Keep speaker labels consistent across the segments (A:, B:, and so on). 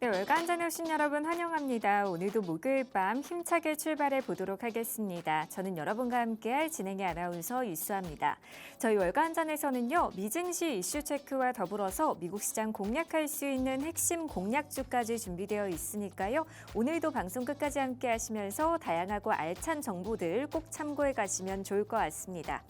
A: 네, 월간 한잔에 오신 여러분 환영합니다. 오늘도 목요일 밤 힘차게 출발해 보도록 하겠습니다. 저는 여러분과 함께할 진행의 아나운서 이수아입니다. 저희 월간 한잔에서는요, 미증시 이슈 체크와 더불어서 미국 시장 공략할 수 있는 핵심 공략주까지 준비되어 있으니까요. 오늘도 방송 끝까지 함께 하시면서 다양하고 알찬 정보들 꼭 참고해 가시면 좋을 것 같습니다.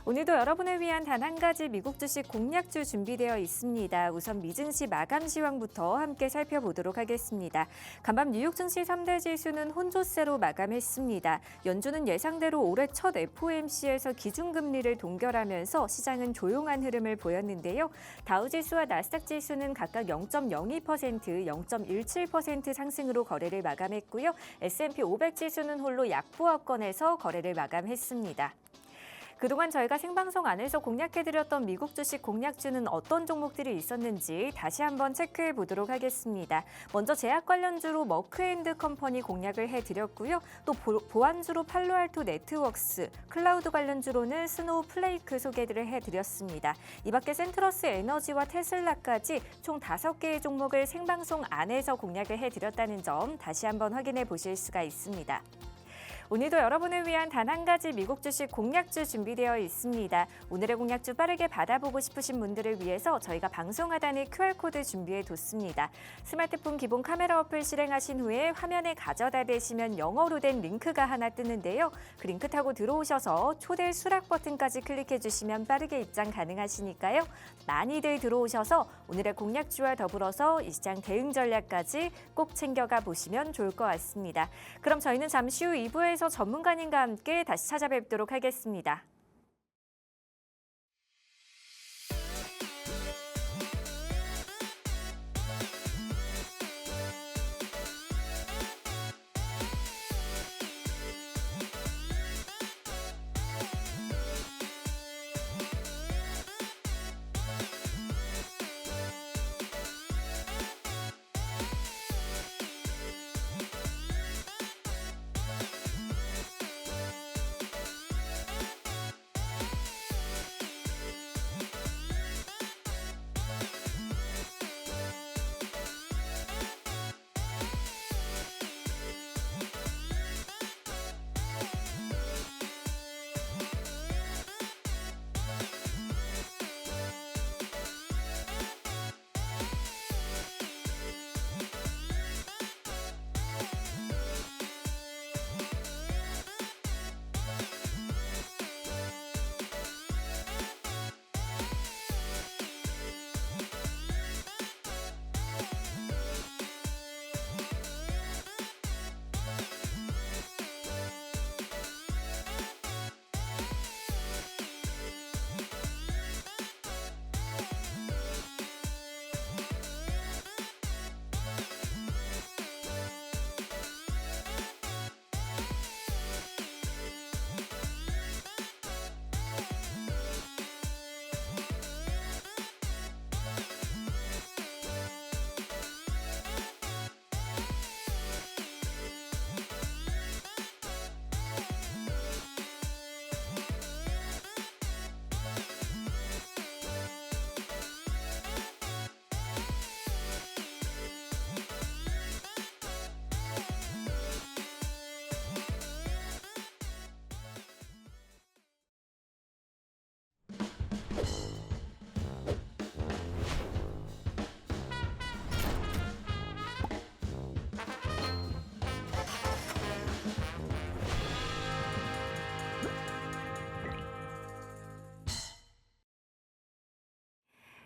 A: 오늘도 여러분을 위한 단 한 가지 미국 주식 공략주 준비되어 있습니다. 우선 미증시 마감 시황부터 함께 살펴보도록 하겠습니다. 간밤 뉴욕 증시 3대 지수는 혼조세로 마감했습니다. 연준은 예상대로 올해 첫 FOMC에서 기준금리를 동결하면서 시장은 조용한 흐름을 보였는데요. 다우지수와 나스닥 지수는 각각 0.02%, 0.17% 상승으로 거래를 마감했고요. S&P 500 지수는 홀로 약보합권에서 거래를 마감했습니다. 그동안 저희가 생방송 안에서 공략해드렸던 미국 주식 공략주는 어떤 종목들이 있었는지 다시 한번 체크해 보도록 하겠습니다. 먼저 제약 관련주로 머크앤드컴퍼니 공략을 해드렸고요. 또 보안주로 팔로알토 네트워크스, 클라우드 관련주로는 스노우플레이크 소개를 해드렸습니다. 이 밖에 센트러스 에너지와 테슬라까지 총 5개의 종목을 생방송 안에서 공략을 해드렸다는 점 다시 한번 확인해 보실 수가 있습니다. 오늘도 여러분을 위한 단 한 가지 미국 주식 공략주 준비되어 있습니다. 오늘의 공략주 빠르게 받아보고 싶으신 분들을 위해서 저희가 방송 하단에 QR코드 준비해뒀습니다. 스마트폰 기본 카메라 어플 실행하신 후에 화면에 가져다 대시면 영어로 된 링크가 하나 뜨는데요. 그 링크 타고 들어오셔서 초대 수락 버튼까지 클릭해주시면 빠르게 입장 가능하시니까요. 많이들 들어오셔서 오늘의 공략주와 더불어서 이 시장 대응 전략까지 꼭 챙겨가 보시면 좋을 것 같습니다. 그럼 저희는 잠시 후 2부에서 전문가님과 함께 다시 찾아뵙도록 하겠습니다.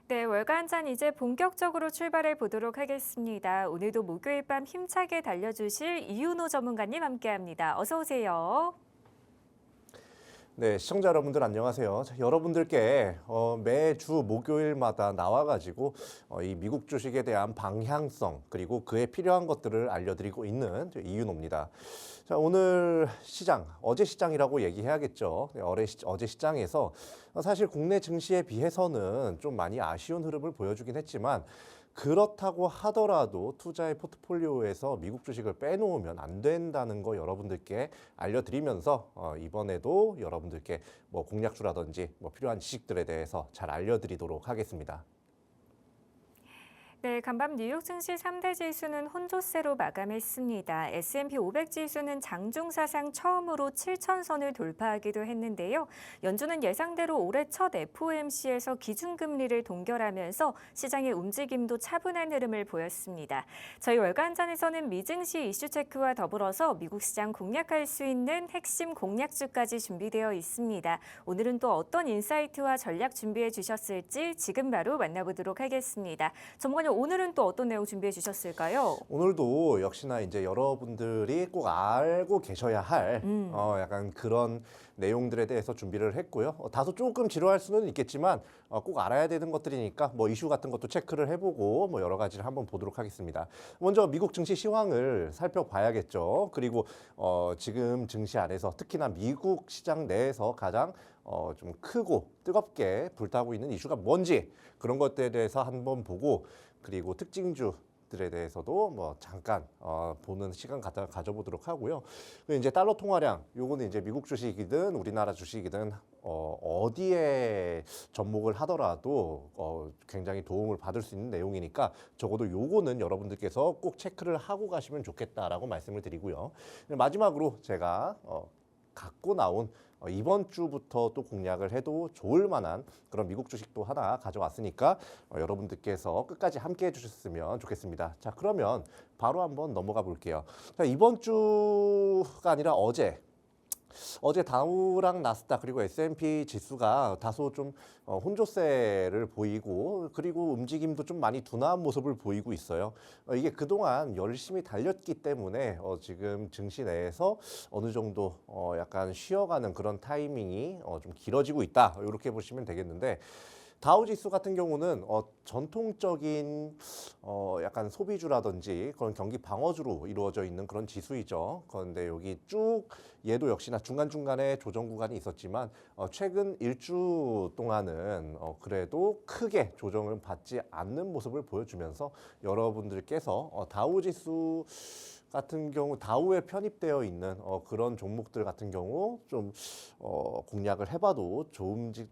A: 네, 월간 한잔 이제 본격적으로 출발해 보도록 하겠습니다. 오늘도 목요일 밤 힘차게 달려주실 이윤호 전문가님 함께합니다. 어서 오세요.
B: 네, 시청자 여러분들 안녕하세요. 여러분들께 매주 목요일마다 나와가지고 이 미국 주식에 대한 방향성 그리고 그에 필요한 것들을 알려드리고 있는 이윤호입니다. 자, 오늘 시장, 어제 시장이라고 얘기해야겠죠. 네, 어제 시장에서 사실 국내 증시에 비해서는 좀 많이 아쉬운 흐름을 보여주긴 했지만 그렇다고 하더라도 투자의 포트폴리오에서 미국 주식을 빼놓으면 안 된다는 거 여러분들께 알려드리면서 이번에도 여러분들께 뭐 공략주라든지 뭐 필요한 지식들에 대해서 잘 알려드리도록 하겠습니다.
A: 네, 간밤 뉴욕 증시 3대 지수는 혼조세로 마감했습니다. S&P 500 지수는 장중 사상 처음으로 7,000선을 돌파하기도 했는데요. 연준은 예상대로 올해 첫 FOMC에서 기준금리를 동결하면서 시장의 움직임도 차분한 흐름을 보였습니다. 저희 월간잔에서는 미증시 이슈 체크와 더불어서 미국 시장 공략할 수 있는 핵심 공략주까지 준비되어 있습니다. 오늘은 또 어떤 인사이트와 전략 준비해 주셨을지 지금 바로 만나보도록 하겠습니다. 전문가님, 오늘은 또 어떤 내용 준비해 주셨을까요?
B: 오늘도 역시나 이제 여러분들이 꼭 알고 계셔야 할 약간 그런 내용들에 대해서 준비를 했고요. 다소 조금 지루할 수는 있겠지만 꼭 알아야 되는 것들이니까 뭐 이슈 같은 것도 체크를 해보고 뭐 여러 가지를 한번 보도록 하겠습니다. 먼저 미국 증시 시황을 살펴봐야겠죠. 그리고 지금 증시 안에서 특히나 미국 시장 내에서 가장 좀 크고 뜨겁게 불타고 있는 이슈가 뭔지 그런 것들에 대해서 한번 보고 그리고 특징주들에 대해서도 뭐 잠깐 보는 시간 가져보도록 하고요. 그리고 이제 달러 통화량, 요거는 이제 미국 주식이든 우리나라 주식이든 어디에 접목을 하더라도 굉장히 도움을 받을 수 있는 내용이니까 적어도 요거는 여러분들께서 꼭 체크를 하고 가시면 좋겠다라고 말씀을 드리고요. 마지막으로 제가 갖고 나온 이번 주부터 또 공략을 해도 좋을 만한 그런 미국 주식도 하나 가져왔으니까 여러분들께서 끝까지 함께 해주셨으면 좋겠습니다. 자, 그러면 바로 한번 넘어가 볼게요. 자, 이번 주가 아니라 어제 다우랑 나스닥 그리고 S&P 지수가 다소 좀 혼조세를 보이고 그리고 움직임도 좀 많이 둔화한 모습을 보이고 있어요. 이게 그동안 열심히 달렸기 때문에 지금 증시 내에서 어느 정도 약간 쉬어가는 그런 타이밍이 좀 길어지고 있다. 이렇게 보시면 되겠는데 다우 지수 같은 경우는 전통적인 약간 소비주라든지 그런 경기 방어주로 이루어져 있는 그런 지수이죠. 그런데 여기 쭉 얘도 역시나 중간중간에 조정 구간이 있었지만 최근 일주 동안은 그래도 크게 조정을 받지 않는 모습을 보여주면서 여러분들께서 다우 지수 같은 경우 다우에 편입되어 있는 그런 종목들 같은 경우 좀 공략을 해봐도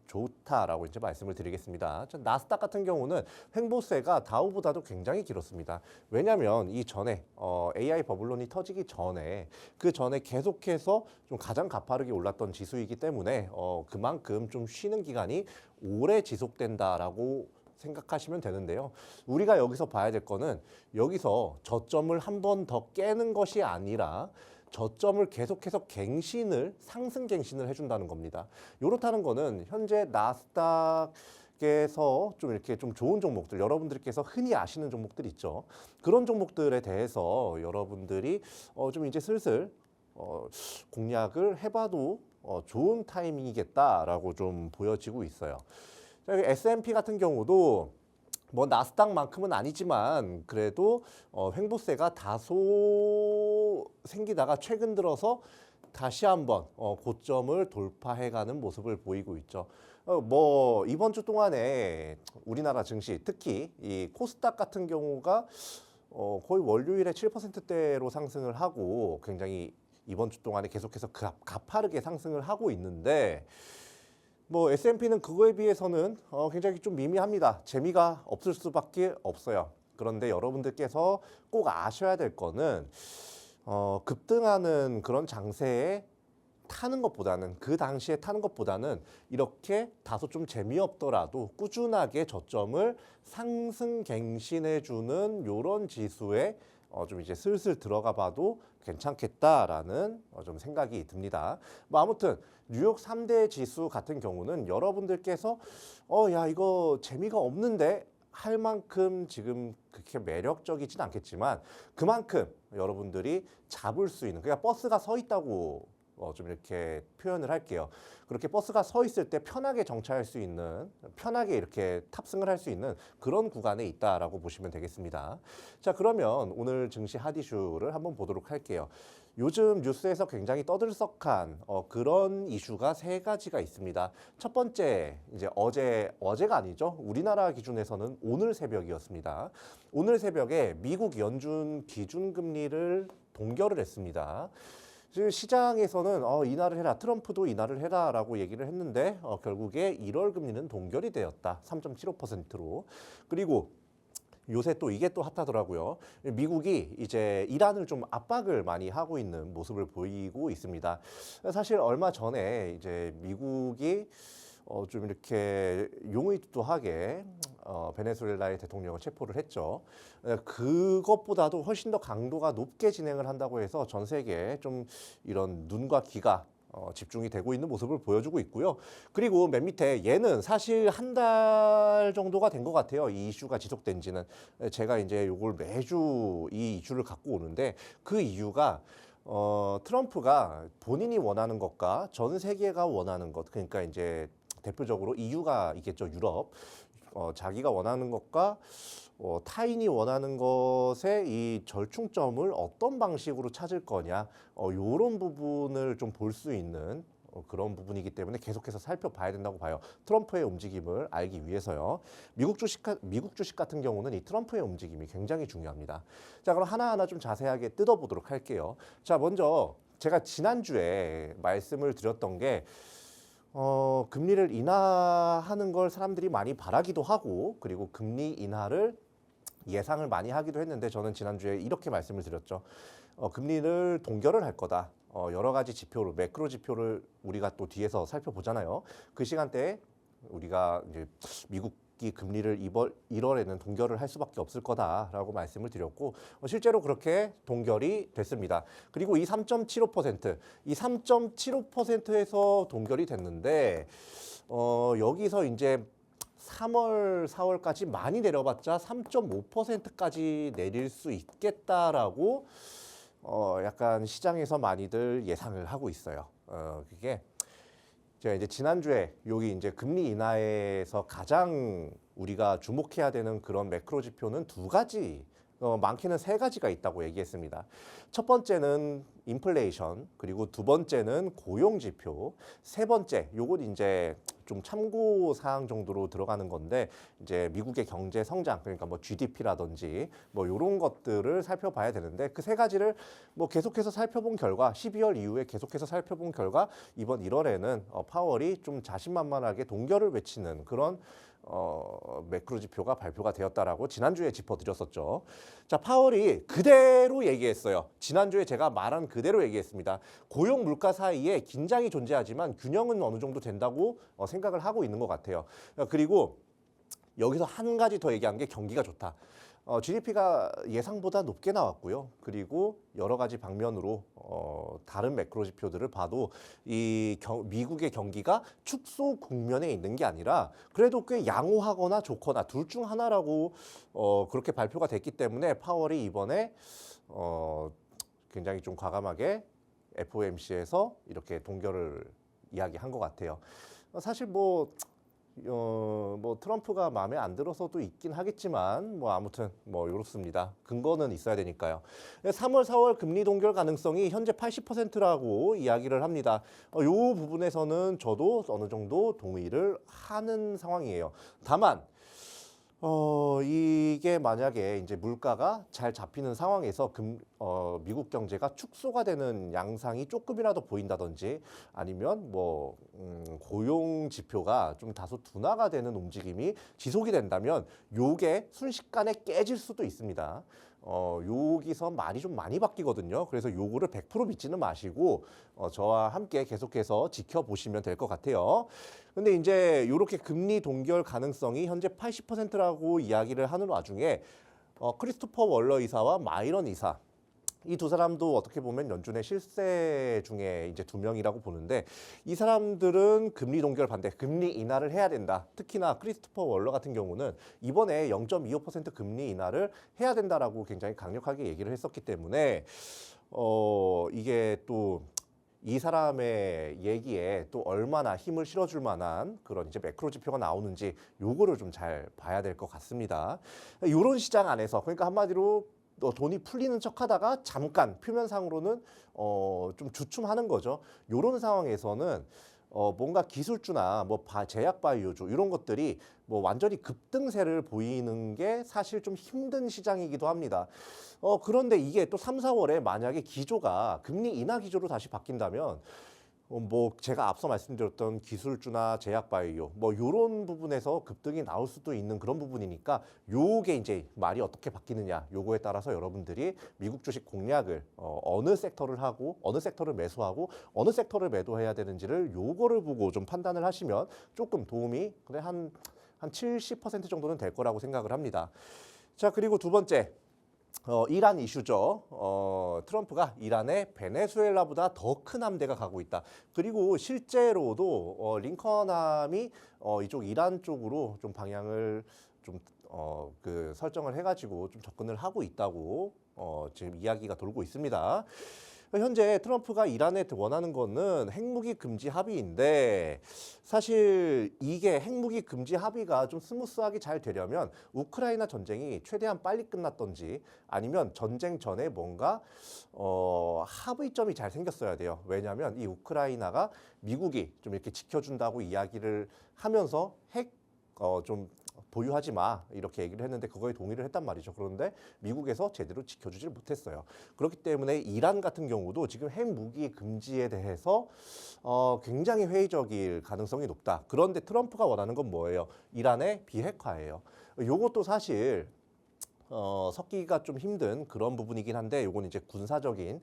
B: 좋다라고 이제 말씀을 드리겠습니다. 나스닥 같은 경우는 횡보세가 다우보다도 굉장히 길었습니다. 왜냐하면 이 전에 AI 버블론이 터지기 전에 그 전에 계속해서 좀 가장 가파르게 올랐던 지수이기 때문에 그만큼 좀 쉬는 기간이 오래 지속된다라고 생각하시면 되는데요. 우리가 여기서 봐야 될 거는 여기서 저점을 한 번 더 깨는 것이 아니라 저점을 계속해서 상승 갱신을 해준다는 겁니다. 이렇다는 거는 현재 나스닥에서 좀 이렇게 좀 좋은 종목들, 여러분들께서 흔히 아시는 종목들 있죠. 그런 종목들에 대해서 여러분들이 좀 이제 슬슬 공략을 해봐도 좋은 타이밍이겠다라고 좀 보여지고 있어요. S&P 같은 경우도 뭐 나스닥만큼은 아니지만 그래도 횡보세가 다소 생기다가 최근 들어서 다시 한번 고점을 돌파해가는 모습을 보이고 있죠. 뭐 이번 주 동안에 우리나라 증시 특히 이 코스닥 같은 경우가 거의 월요일에 7%대로 상승을 하고 굉장히 이번 주 동안에 계속해서 가파르게 상승을 하고 있는데 뭐 S&P는 그거에 비해서는 굉장히 좀 미미합니다. 재미가 없을 수밖에 없어요. 그런데 여러분들께서 꼭 아셔야 될 거는 급등하는 그런 장세에 타는 것보다는 그 당시에 타는 것보다는 이렇게 다소 좀 재미없더라도 꾸준하게 저점을 상승 갱신해주는 이런 지수에 좀 이제 슬슬 들어가 봐도 괜찮겠다라는 좀 생각이 듭니다. 뭐 아무튼 뉴욕 3대 지수 같은 경우는 여러분들께서 야 이거 재미가 없는데 할 만큼 지금 그렇게 매력적이진 않겠지만 그만큼 여러분들이 잡을 수 있는 그러니까 버스가 서 있다고 좀 이렇게 표현을 할게요. 그렇게 버스가 서 있을 때 편하게 정차할 수 있는, 편하게 이렇게 탑승을 할 수 있는 그런 구간에 있다라고 보시면 되겠습니다. 자, 그러면 오늘 증시 핫 이슈를 한번 보도록 할게요. 요즘 뉴스에서 굉장히 떠들썩한 그런 이슈가 세 가지가 있습니다. 첫 번째, 이제 어제가 아니죠. 우리나라 기준에서는 오늘 새벽이었습니다. 오늘 새벽에 미국 연준 기준금리를 동결을 했습니다. 지금 시장에서는 인하를 해라, 트럼프도 인하를 해라라고 얘기를 했는데 결국에 1월 금리는 동결이 되었다. 3.75%로. 그리고 요새 또 이게 또 핫하더라고요. 미국이 이제 이란을 좀 압박을 많이 하고 있는 모습을 보이고 있습니다. 사실 얼마 전에 이제 미국이 좀 이렇게 용의투도하게 베네수엘라의 대통령을 체포를 했죠. 그것보다도 훨씬 더 강도가 높게 진행을 한다고 해서 전 세계에 좀 이런 눈과 귀가 집중이 되고 있는 모습을 보여주고 있고요. 그리고 맨 밑에 얘는 사실 한 달 정도가 된 것 같아요. 이 이슈가 지속된 지는. 제가 이제 요걸 매주 이 이슈를 갖고 오는데 그 이유가 트럼프가 본인이 원하는 것과 전 세계가 원하는 것, 그러니까 이제 대표적으로 EU가 있겠죠, 유럽. 자기가 원하는 것과 타인이 원하는 것의 이 절충점을 어떤 방식으로 찾을 거냐, 이런 부분을 좀 볼 수 있는 그런 부분이기 때문에 계속해서 살펴봐야 된다고 봐요. 트럼프의 움직임을 알기 위해서요. 미국 주식 같은 경우는 이 트럼프의 움직임이 굉장히 중요합니다. 자, 그럼 하나하나 좀 자세하게 뜯어보도록 할게요. 자, 먼저 제가 지난주에 말씀을 드렸던 게 금리를 인하하는 걸 사람들이 많이 바라기도 하고, 그리고 금리 인하를 예상을 많이 하기도 했는데, 저는 지난주에 이렇게 말씀을 드렸죠. 금리를 동결을 할 거다. 여러 가지 지표를, 매크로 지표를 우리가 또 뒤에서 살펴보잖아요. 그 시간대에 우리가 이제 미국이 금리를 1월에는 동결을 할 수밖에 없을 거다라고 말씀을 드렸고, 실제로 그렇게 동결이 됐습니다. 그리고 이 3.75%에서 동결이 됐는데, 여기서 이제 3월, 4월까지 많이 내려봤자 3.5%까지 내릴 수 있겠다라고 약간 시장에서 많이들 예상을 하고 있어요. 그게 제가 이제 지난주에 여기 이제 금리 인하에서 가장 우리가 주목해야 되는 그런 매크로 지표는 두 가지, 많게는 세 가지가 있다고 얘기했습니다. 첫 번째는 인플레이션, 그리고 두 번째는 고용 지표, 세 번째 요건 이제 좀 참고 사항 정도로 들어가는 건데, 이제 미국의 경제 성장, 그러니까 뭐 GDP라든지 뭐 이런 것들을 살펴봐야 되는데, 그 세 가지를 뭐 계속해서 살펴본 결과, 12월 이후에 계속해서 살펴본 결과 이번 1월에는 파월이 좀 자신만만하게 동결을 외치는 그런 매크로 지표가 발표가 되었다라고 지난주에 짚어드렸었죠. 자, 파월이 그대로 얘기했어요. 지난주에 제가 말한 그대로 얘기했습니다. 고용 물가 사이에 긴장이 존재하지만 균형은 어느 정도 된다고 생각을 하고 있는 것 같아요. 그리고 여기서 한 가지 더 얘기한 게 경기가 좋다. GDP가 예상보다 높게 나왔고요. 그리고 여러 가지 방면으로 다른 매크로 지표들을 봐도 미국의 경기가 축소 국면에 있는 게 아니라 그래도 꽤 양호하거나 좋거나 둘 중 하나라고 그렇게 발표가 됐기 때문에 파월이 이번에 굉장히 좀 과감하게 FOMC에서 이렇게 동결을 이야기한 것 같아요. 사실 뭐 트럼프가 마음에 안 들어서도 있긴 하겠지만 뭐 아무튼 뭐 이렇습니다. 근거는 있어야 되니까요. 3월, 4월 금리 동결 가능성이 현재 80%라고 이야기를 합니다. 이 부분에서는 저도 어느 정도 동의를 하는 상황이에요. 다만 이게 만약에 이제 물가가 잘 잡히는 상황에서 미국 경제가 축소가 되는 양상이 조금이라도 보인다든지, 아니면 뭐 고용 지표가 좀 다소 둔화가 되는 움직임이 지속이 된다면 요게 순식간에 깨질 수도 있습니다. 여기서 말이 좀 많이 바뀌거든요. 그래서 요거를 100% 믿지는 마시고 저와 함께 계속해서 지켜보시면 될 것 같아요. 근데 이제 이렇게 금리 동결 가능성이 현재 80%라고 이야기를 하는 와중에 크리스토퍼 월러 이사와 마이런 이사, 이 두 사람도 어떻게 보면 연준의 실세 중에 이제 두 명이라고 보는데, 이 사람들은 금리 동결 반대, 금리 인하를 해야 된다. 특히나 크리스토퍼 월러 같은 경우는 이번에 0.25% 금리 인하를 해야 된다라고 굉장히 강력하게 얘기를 했었기 때문에 이게 또 이 사람의 얘기에 또 얼마나 힘을 실어줄 만한 그런 이제 매크로 지표가 나오는지 요거를 좀 잘 봐야 될 것 같습니다. 이런 시장 안에서, 그러니까 한마디로 돈이 풀리는 척하다가 잠깐 표면상으로는 좀 주춤하는 거죠. 이런 상황에서는 뭔가 기술주나 뭐 제약 바이오주 이런 것들이 뭐 완전히 급등세를 보이는 게 사실 좀 힘든 시장이기도 합니다. 그런데 이게 또 3, 4월에 만약에 기조가 금리 인하 기조로 다시 바뀐다면 뭐 제가 앞서 말씀드렸던 기술주나 제약바이오 뭐 요런 부분에서 급등이 나올 수도 있는 그런 부분이니까 요게 이제 말이 어떻게 바뀌느냐 요거에 따라서 여러분들이 미국 주식 공략을 어느 섹터를 하고 어느 섹터를 매수하고 어느 섹터를 매도해야 되는지를 요거를 보고 좀 판단을 하시면 조금 도움이 그래 한 70% 정도는 될 거라고 생각을 합니다. 자, 그리고 두 번째 이란 이슈죠. 트럼프가 이란에 베네수엘라보다 더 큰 함대가 가고 있다. 그리고 실제로도 링컨함이 이쪽 이란 쪽으로 좀 방향을 좀 그 설정을 해가지고 좀 접근을 하고 있다고 지금 이야기가 돌고 있습니다. 현재 트럼프가 이란에 원하는 거는 핵무기 금지 합의인데 사실 이게 핵무기 금지 합의가 좀 스무스하게 잘 되려면 우크라이나 전쟁이 최대한 빨리 끝났던지 아니면 전쟁 전에 뭔가 합의점이 잘 생겼어야 돼요. 왜냐하면 이 우크라이나가 미국이 좀 이렇게 지켜준다고 이야기를 하면서 핵 좀 보유하지 마 이렇게 얘기를 했는데 그거에 동의를 했단 말이죠. 그런데 미국에서 제대로 지켜주질 못했어요. 그렇기 때문에 이란 같은 경우도 지금 핵무기 금지에 대해서 굉장히 회의적일 가능성이 높다. 그런데 트럼프가 원하는 건 뭐예요? 이란의 비핵화예요. 요것도 사실 섞기가 좀 힘든 그런 부분이긴 한데 요건 이제 군사적인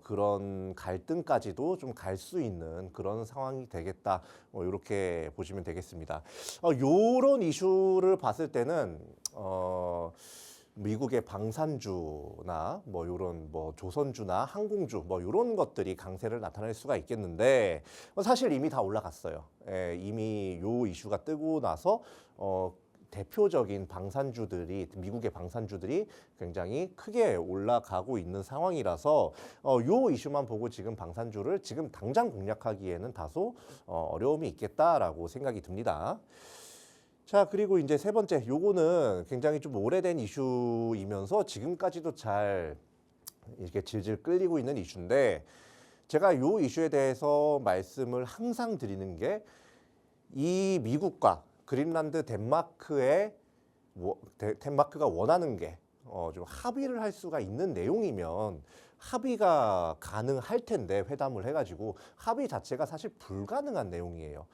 B: 그런 갈등까지도 좀 갈 수 있는 그런 상황이 되겠다. 이렇게 보시면 되겠습니다. 요런 이슈를 봤을 때는 미국의 방산주나 뭐 요런 뭐 조선주나 항공주 뭐 요런 것들이 강세를 나타낼 수가 있겠는데 사실 이미 다 올라갔어요. 예, 이미 요 이슈가 뜨고 나서 대표적인 방산주들이 미국의 방산주들이 굉장히 크게 올라가고 있는 상황이라서 요 이슈만 보고 지금 방산주를 지금 당장 공략하기에는 다소 어려움이 있겠다라고 생각이 듭니다. 자, 그리고 이제 세 번째, 요거는 굉장히 좀 오래된 이슈이면서 지금까지도 잘 이렇게 질질 끌리고 있는 이슈인데 제가 요 이슈에 대해서 말씀을 항상 드리는 게 이 미국과 그린란드 덴마크가 원하는 게 좀 합의를 할 수가 있는 내용이면 합의가 가능할 텐데 회담을 해가지고 합의 자체가 사실 불가능한 내용이에요.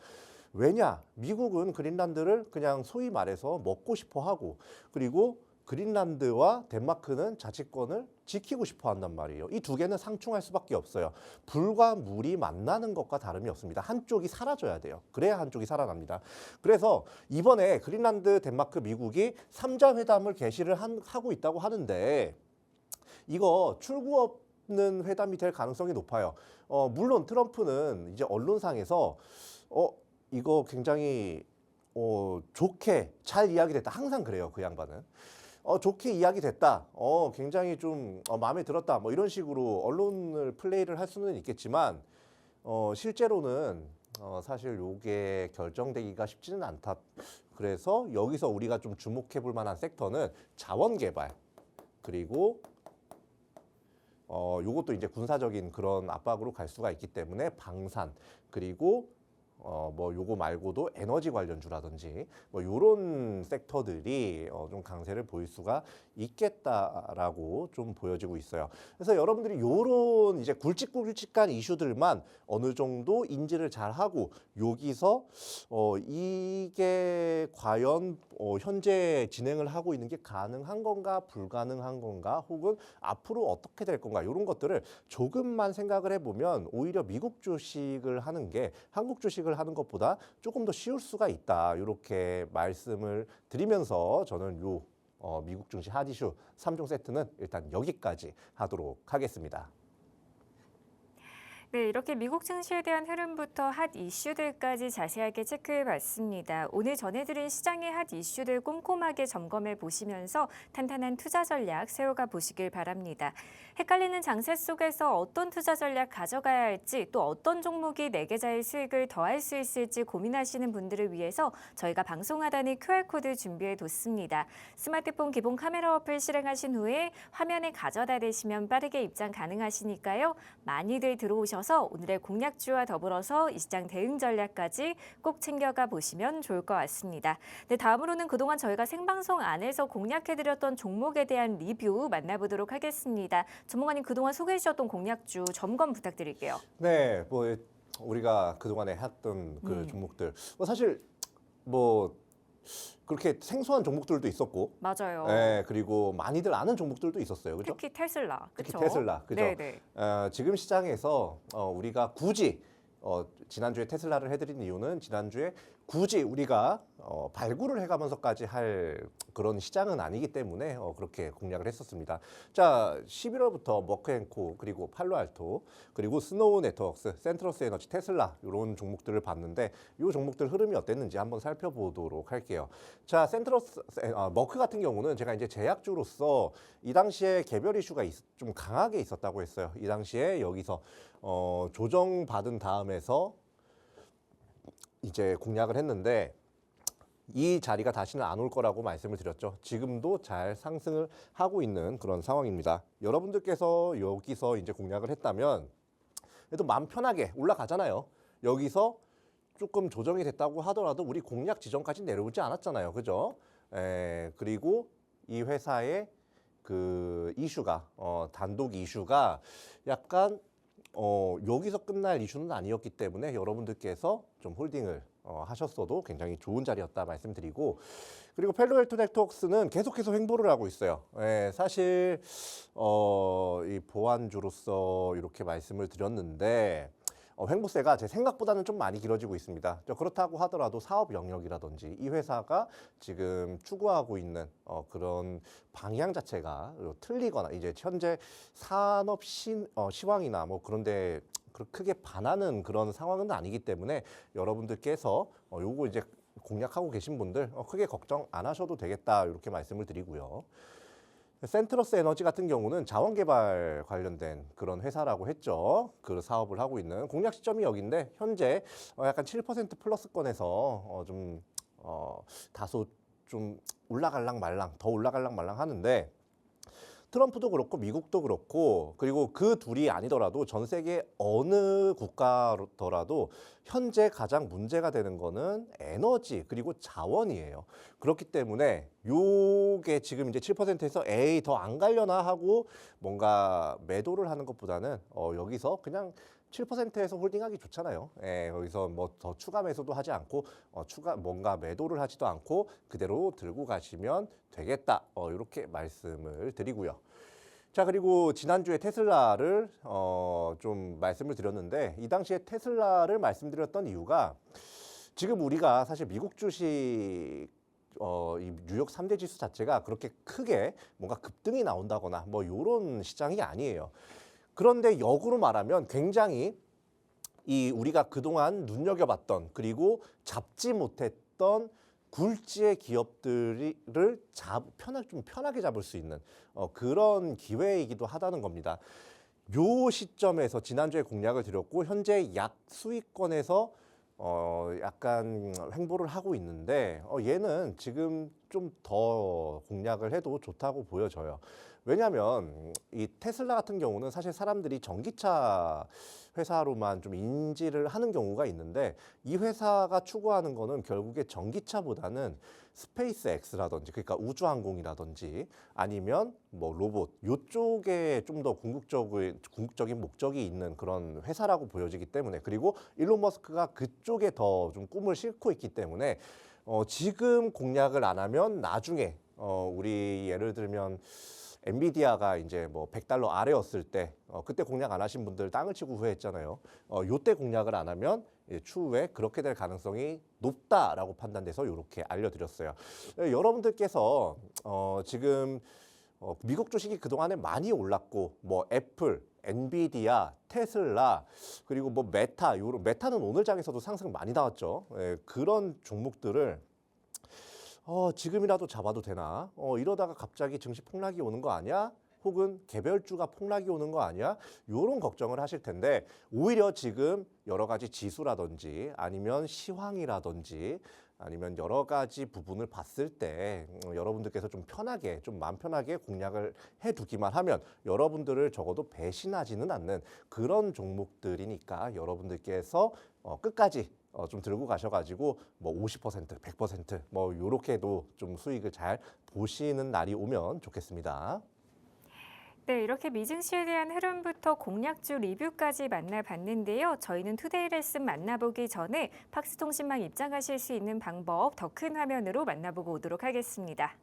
B: 왜냐? 미국은 그린란드를 그냥 소위 말해서 먹고 싶어 하고 그리고 그린란드와 덴마크는 자치권을 지키고 싶어 한단 말이에요. 이 두 개는 상충할 수밖에 없어요. 불과 물이 만나는 것과 다름이 없습니다. 한쪽이 사라져야 돼요. 그래야 한쪽이 살아납니다. 그래서 이번에 그린란드, 덴마크, 미국이 3자 회담을 개시를 하고 있다고 하는데 이거 출구 없는 회담이 될 가능성이 높아요. 물론 트럼프는 이제 언론상에서 이거 굉장히 좋게 잘 이야기됐다. 항상 그래요. 그 양반은. 좋게 이야기됐다. 굉장히 좀 마음에 들었다. 뭐 이런 식으로 언론을 플레이를 할 수는 있겠지만 실제로는 사실 요게 결정되기가 쉽지는 않다. 그래서 여기서 우리가 좀 주목해 볼 만한 섹터는 자원 개발 그리고 요것도 이제 군사적인 그런 압박으로 갈 수가 있기 때문에 방산 그리고 뭐 요거 말고도 에너지 관련주라든지 뭐 요런 섹터들이 좀 강세를 보일 수가 있겠다라고 좀 보여지고 있어요. 그래서 여러분들이 요런 이제 굵직굵직한 이슈들만 어느 정도 인지를 잘 하고 여기서 이게 과연 현재 진행을 하고 있는 게 가능한 건가 불가능한 건가 혹은 앞으로 어떻게 될 건가 이런 것들을 조금만 생각을 해보면 오히려 미국 주식을 하는 게 한국 주식을 하는 것보다 조금 더 쉬울 수가 있다. 이렇게 말씀을 드리면서 저는 미국 증시 핫 이슈 3종 세트는 일단 여기까지 하도록 하겠습니다.
A: 네, 이렇게 미국 증시에 대한 흐름부터 핫 이슈들까지 자세하게 체크해봤습니다. 오늘 전해드린 시장의 핫 이슈들 꼼꼼하게 점검해 보시면서 탄탄한 투자 전략 세워가 보시길 바랍니다. 헷갈리는 장세 속에서 어떤 투자 전략 가져가야 할지 또 어떤 종목이 내 계좌의 수익을 더할 수 있을지 고민하시는 분들을 위해서 저희가 방송 하단에 QR코드 준비해뒀습니다. 스마트폰 기본 카메라 어플 실행하신 후에 화면에 가져다 대시면 빠르게 입장 가능하시니까요. 많이들 들어오셔서 오늘의 공략주와 더불어서 이 시장 대응 전략까지 꼭 챙겨가 보시면 좋을 것 같습니다. 네, 다음으로는 그동안 저희가 생방송 안에서 공략해드렸던 종목에 대한 리뷰 만나보도록 하겠습니다. 전문가님 그동안 소개해 주셨던 공략주 점검 부탁드릴게요.
B: 네, 뭐 우리가 그동안에 했던 그 종목들 사실 뭐 그렇게 생소한 종목들도 있었고
A: 맞아요.
B: 그리고 많이들 아는 종목들도 있었어요. 그죠?
A: 특히 테슬라.
B: 특히
A: 그쵸?
B: 테슬라. 그죠?
A: 네네.
B: 지금 시장에서 우리가 굳이 지난주에 테슬라를 해드린 이유는 지난주에 굳이 우리가 발굴을 해가면서까지 할 그런 시장은 아니기 때문에 그렇게 공략을 했었습니다. 자, 11월부터 머크앤코 그리고 팔로알토 그리고 스노우 네트워크스, 센트러스 에너지, 테슬라 이런 종목들을 봤는데 이 종목들 흐름이 어땠는지 한번 살펴보도록 할게요. 자, 머크 같은 경우는 제가 이제 제약주로서 이 당시에 개별 이슈가 좀 강하게 있었다고 했어요. 이 당시에 여기서 조정받은 다음에서 이제 공략을 했는데 이 자리가 다시는 안 올 거라고 말씀을 드렸죠. 지금도 잘 상승을 하고 있는 그런 상황입니다. 여러분들께서 여기서 이제 공략을 했다면 그래도 마음 편하게 올라가잖아요. 여기서 조금 조정이 됐다고 하더라도 우리 공략 지점까지 내려오지 않았잖아요. 그죠? 그리고 이 회사의 그 이슈가 단독 이슈가 약간 여기서 끝날 이슈는 아니었기 때문에 여러분들께서 좀 홀딩을 하셨어도 굉장히 좋은 자리였다 말씀드리고 그리고 펠로알토 네트워크스는 계속해서 횡보를 하고 있어요. 사실 이 보안주로서 이렇게 말씀을 드렸는데 횡보세가 제 생각보다는 좀 많이 길어지고 있습니다. 그렇다고 하더라도 사업 영역이라든지 이 회사가 지금 추구하고 있는 그런 방향 자체가 틀리거나 이제 현재 산업 시황이나 뭐 그런데 크게 반하는 그런 상황은 아니기 때문에 여러분들께서 요거 이제 공략하고 계신 분들 크게 걱정 안 하셔도 되겠다 이렇게 말씀을 드리고요. 센트러스 에너지 같은 경우는 자원개발 관련된 그런 회사라고 했죠. 그 사업을 하고 있는 공략 시점이 여기인데 현재 약간 7% 플러스권에서 좀 다소 좀 올라갈랑 말랑 더 올라갈랑 말랑 하는데 트럼프도 그렇고 미국도 그렇고 그리고 그 둘이 아니더라도 전 세계 어느 국가더라도 현재 가장 문제가 되는 거는 에너지 그리고 자원이에요. 그렇기 때문에 요게 지금 이제 7%에서 에이 더 안 갈려나 하고 뭔가 매도를 하는 것보다는 여기서 그냥 7%에서 홀딩하기 좋잖아요. 여기서 뭐 더 추가 매수도 하지 않고 추가 뭔가 매도를 하지도 않고 그대로 들고 가시면 되겠다. 이렇게 말씀을 드리고요. 자, 그리고 지난주에 테슬라를 좀 말씀을 드렸는데 이 당시에 테슬라를 말씀드렸던 이유가 지금 우리가 사실 미국 주식 이 뉴욕 3대 지수 자체가 그렇게 크게 뭔가 급등이 나온다거나 뭐 이런 시장이 아니에요. 그런데 역으로 말하면 굉장히 이 우리가 그동안 눈여겨봤던 그리고 잡지 못했던 굴지의 기업들을 좀 편하게 잡을 수 있는 그런 기회이기도 하다는 겁니다. 요 시점에서 지난주에 공략을 드렸고 현재 약 수익권에서 약간 횡보를 하고 있는데 얘는 지금 좀 더 공략을 해도 좋다고 보여져요. 왜냐하면 이 테슬라 같은 경우는 사실 사람들이 전기차 회사로만 좀 인지를 하는 경우가 있는데 이 회사가 추구하는 거는 결국에 전기차보다는 스페이스 X라든지 그러니까 우주항공이라든지 아니면 뭐 로봇 요쪽에 좀 더 궁극적인 목적이 있는 그런 회사라고 보여지기 때문에 그리고 일론 머스크가 그쪽에 더 좀 꿈을 싣고 있기 때문에 지금 공략을 안 하면 나중에 우리 예를 들면 엔비디아가 이제 뭐 $100 아래였을 때 그때 공략 안 하신 분들 땅을 치고 후회했잖아요. 요때 공략을 안 하면 추후에 그렇게 될 가능성이 높다라고 판단돼서 이렇게 알려드렸어요. 여러분들께서 지금 미국 주식이 그동안에 많이 올랐고 뭐 애플, 엔비디아, 테슬라 그리고 뭐 메타는 오늘 장에서도 상승 많이 나왔죠. 그런 종목들을 지금이라도 잡아도 되나? 이러다가 갑자기 증시 폭락이 오는 거 아니야? 혹은 개별주가 폭락이 오는 거 아니야? 이런 걱정을 하실 텐데 오히려 지금 여러 가지 지수라든지 아니면 시황이라든지 아니면 여러 가지 부분을 봤을 때 여러분들께서 좀 편하게 좀 마음 편하게 공략을 해두기만 하면 여러분들을 적어도 배신하지는 않는 그런 종목들이니까 여러분들께서 끝까지 좀 들고 가셔가지고 뭐 50%, 100%뭐 요렇게도 좀 수익을 잘 보시는 날이 오면 좋겠습니다.
A: 네, 이렇게 미증시에 대한 흐름부터 공략주 리뷰까지 만나봤는데요. 저희는 투데이 레슨 만나보기 전에 팍스통신망 입장하실 수 있는 방법 더 큰 화면으로 만나보고 오도록 하겠습니다.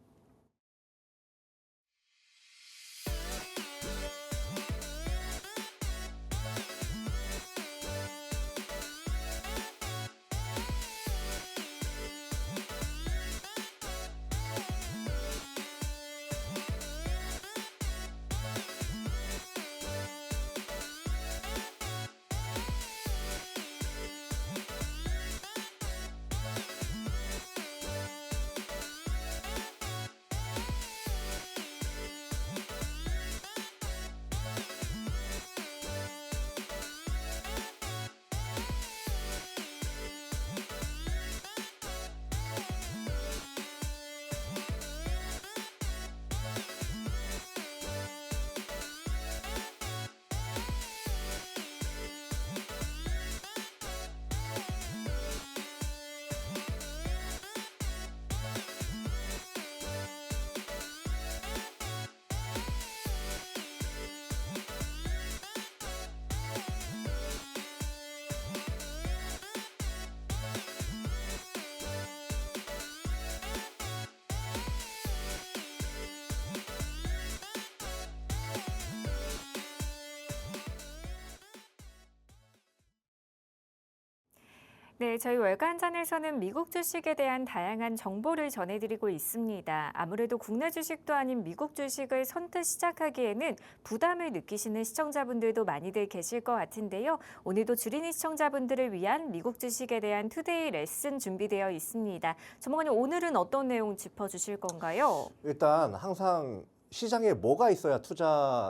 A: 네, 저희 월간전에서는 미국 주식에 대한 다양한 정보를 전해드리고 있습니다. 아무래도 국내 주식도 아닌 미국 주식을 선뜻 시작하기에는 부담을 느끼시는 시청자분들도 많이들 계실 것 같은데요. 오늘도 주린이 시청자분들을 위한 미국 주식에 대한 투데이 레슨 준비되어 있습니다. 전문가님, 오늘은 어떤 내용 짚어주실 건가요?
B: 일단 항상 시장에 뭐가 있어야